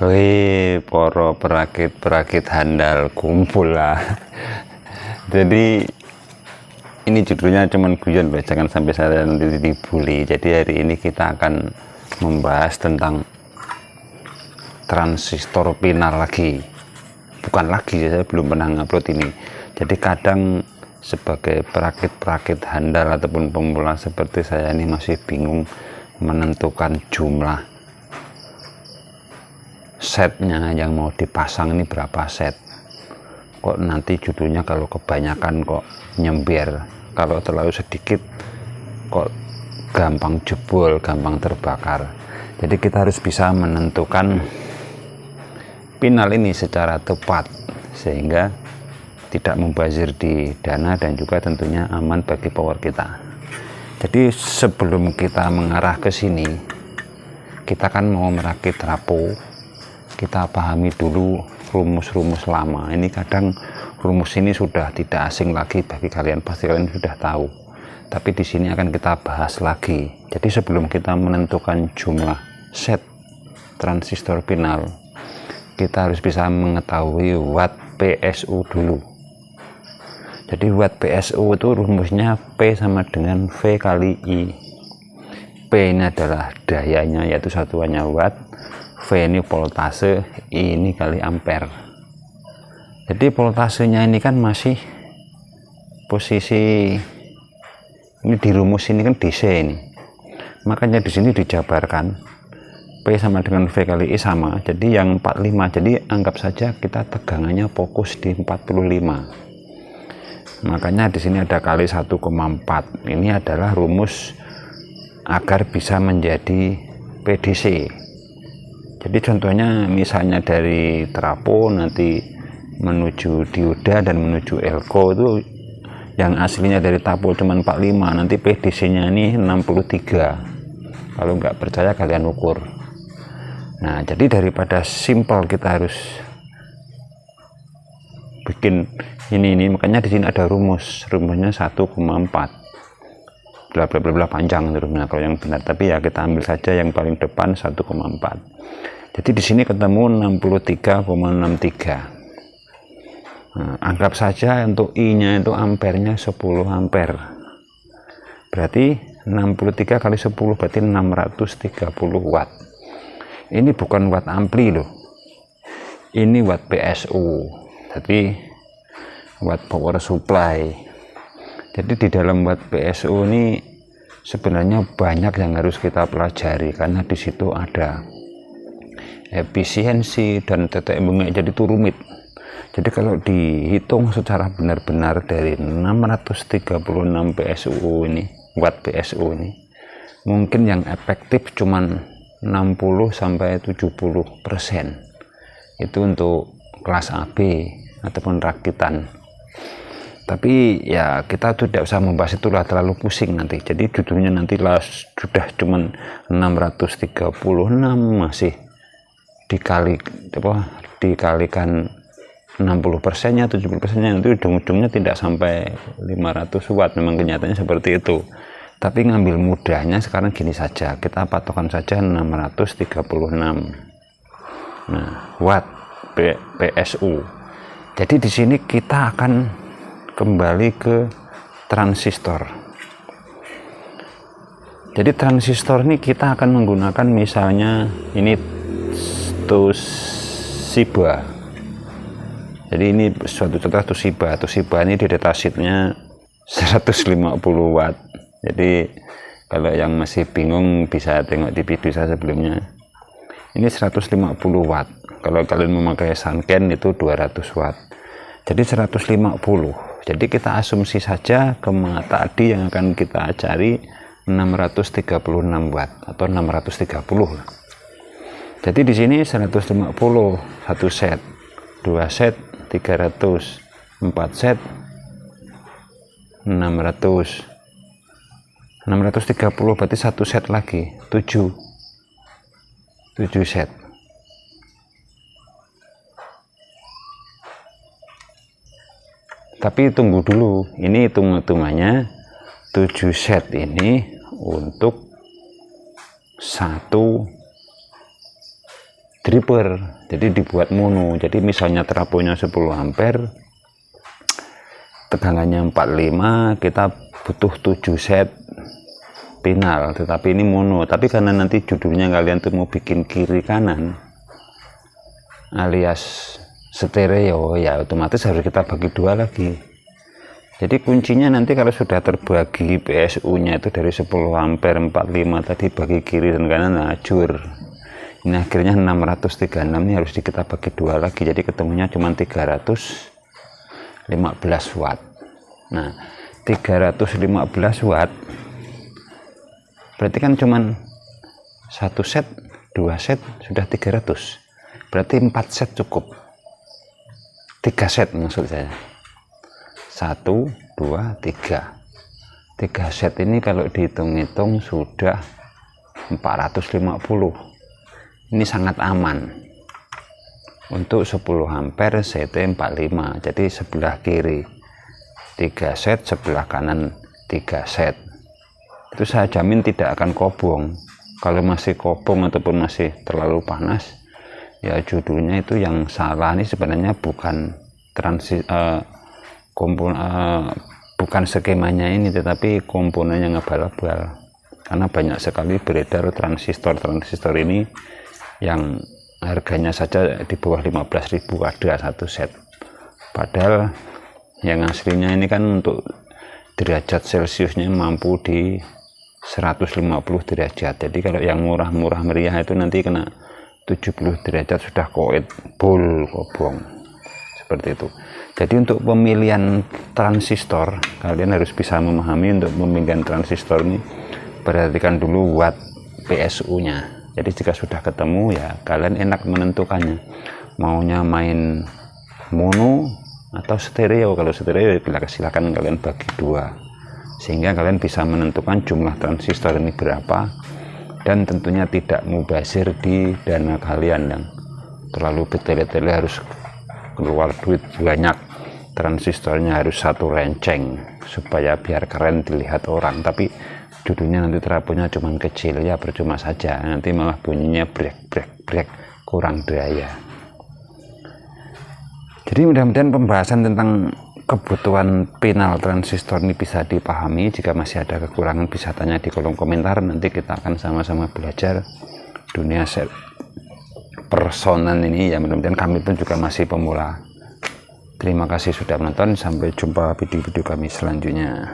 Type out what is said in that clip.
Wih, poro perakit-perakit handal kumpul lah. Jadi ini judulnya cuman guyon, jangan sampai saya nanti dibully. Jadi hari ini kita akan membahas tentang transistor pinal lagi. Bukan lagi, saya belum pernah ngupload ini. Jadi kadang sebagai perakit-perakit handal ataupun pemula seperti saya ini masih bingung menentukan jumlah setnya yang mau dipasang ini berapa set. Kok nanti judulnya kalau kebanyakan kok nyember, kalau terlalu sedikit kok gampang jebol, gampang terbakar. Jadi kita harus bisa menentukan pinal ini secara tepat sehingga tidak membazir di dana dan juga tentunya aman bagi power kita. Jadi sebelum kita mengarah ke sini, kita kan mau merakit trapo, kita pahami dulu rumus-rumus lama. Ini kadang rumus ini sudah tidak asing lagi bagi kalian, pasti kalian sudah tahu. Tapi di sini akan kita bahas lagi. Jadi sebelum kita menentukan jumlah set transistor pinal, kita harus bisa mengetahui watt PSU dulu. Jadi watt PSU itu rumusnya P sama dengan V kali I. P ini adalah dayanya, yaitu satuannya watt. V ini voltase, I ini kali ampere. Jadi voltasenya ini kan masih posisi ini di rumus ini kan DC ini. Makanya di sini dijabarkan P sama dengan V kali I sama. Jadi yang 45. Jadi anggap saja kita tegangannya fokus di 45. Makanya di sini ada kali 1,4. Ini adalah rumus agar bisa menjadi PDC. Jadi contohnya misalnya dari trapo nanti menuju dioda dan menuju elko itu yang aslinya dari trapo cuma 45, nanti PDC nya ini 63. Kalau nggak percaya kalian ukur. Nah, jadi daripada simpel kita harus bikin ini makanya di sini ada rumusnya 1,4 bla bla bla bla, panjang terusnya kalau yang benar, tapi ya kita ambil saja yang paling depan 1,4. Jadi di sini ketemu 63,63. Nah, anggap saja untuk I nya itu ampernya 10 ampere, berarti 63 kali 10 berarti 630 watt. Ini bukan watt ampli loh, ini watt PSU, jadi watt power supply. Jadi di dalam watt PSU ini sebenarnya banyak yang harus kita pelajari, karena di situ ada efisiensi dan tetek bengek, jadi itu rumit. Jadi kalau dihitung secara benar-benar dari 636 PSU ini, watt PSU ini, mungkin yang efektif cuman 60-70%. Itu untuk kelas AB ataupun rakitan. Tapi ya kita tidak usah membahas itulah, terlalu pusing nanti. Jadi judulnya nanti lah sudah cuman 636 masih dikalikan 60%-nya 70%-nya, nanti ujung-ujungnya tidak sampai 500 watt. Memang kenyataannya seperti itu. Tapi ngambil mudahnya sekarang gini saja, kita patokan saja 636. Nah, watt PSU. Jadi di sini kita akan kembali ke transistor. Jadi transistor ini kita akan menggunakan misalnya ini Toshiba. Jadi ini suatu contoh Toshiba. Toshiba ini di datasheetnya 150 watt. Jadi kalau yang masih bingung bisa tengok di video saya sebelumnya. Ini 150 watt. Kalau kalian memakai Sanken itu 200 watt. Jadi 150. Jadi kita asumsi saja kema tadi yang akan kita cari 636 watt atau 630. Jadi di sini 150 satu set, 2 set 300, 4 set 600, 630 berarti satu set lagi 7 set. Tapi tunggu dulu, ini hitung-hitungannya 7 set ini untuk satu driver, jadi dibuat mono. Jadi misalnya trafonya 10 ampere, tegangannya 45, kita butuh 7 set pinal, tetapi ini mono. Tapi karena nanti judulnya kalian tuh mau bikin kiri kanan alias stereo, ya otomatis harus kita bagi dua lagi. Jadi kuncinya nanti kalau sudah terbagi PSU nya itu dari 10 ampere 45 tadi bagi kiri dan kanan, ajur. Ini akhirnya 636 ini harus kita bagi dua lagi, jadi ketemunya cuma 315 watt. Nah 315 watt berarti kan cuman 1 set, 2 set sudah 300, berarti 4 set cukup. 3 set maksud saya, 1, 2, 3 set ini kalau dihitung-hitung sudah 450. Ini sangat aman untuk 10 ampere CT45. Jadi sebelah kiri 3 set, sebelah kanan 3 set. Itu saya jamin tidak akan kobong. Kalau masih kobong ataupun masih terlalu panas, ya judulnya itu yang salah. Ini sebenarnya bukan bukan skemanya ini, tetapi komponen yang abal-abal. Karena banyak sekali beredar transistor ini yang harganya saja di bawah 15.000 ada 1 set. Padahal yang aslinya ini kan untuk derajat Celciusnya mampu di 150 derajat. Jadi kalau yang murah-murah meriah itu nanti kena 70 derajat sudah koit, bol, kobong. Seperti itu. Jadi untuk pemilihan transistor, kalian harus bisa memahami. Untuk pemilihan transistor ini perhatikan dulu watt PSU nya. Jadi jika sudah ketemu, ya kalian enak menentukannya, maunya main mono atau stereo. Kalau stereo silakan kalian bagi dua, sehingga kalian bisa menentukan jumlah transistor ini berapa, dan tentunya tidak mubazir di dana kalian yang terlalu bertele-tele harus keluar duit banyak. Transistornya harus 1 renceng supaya biar keren dilihat orang, tapi judulnya nanti trafonya cuman kecil, ya percuma saja, nanti malah bunyinya brek, kurang daya. Jadi mudah-mudahan pembahasan tentang kebutuhan pinal transistor ini bisa dipahami. Jika masih ada kekurangan bisa tanya di kolom komentar, nanti kita akan sama-sama belajar dunia personan ini. Ya mudah-mudahan kami pun juga masih pemula. Terima kasih sudah menonton, sampai jumpa video-video kami selanjutnya.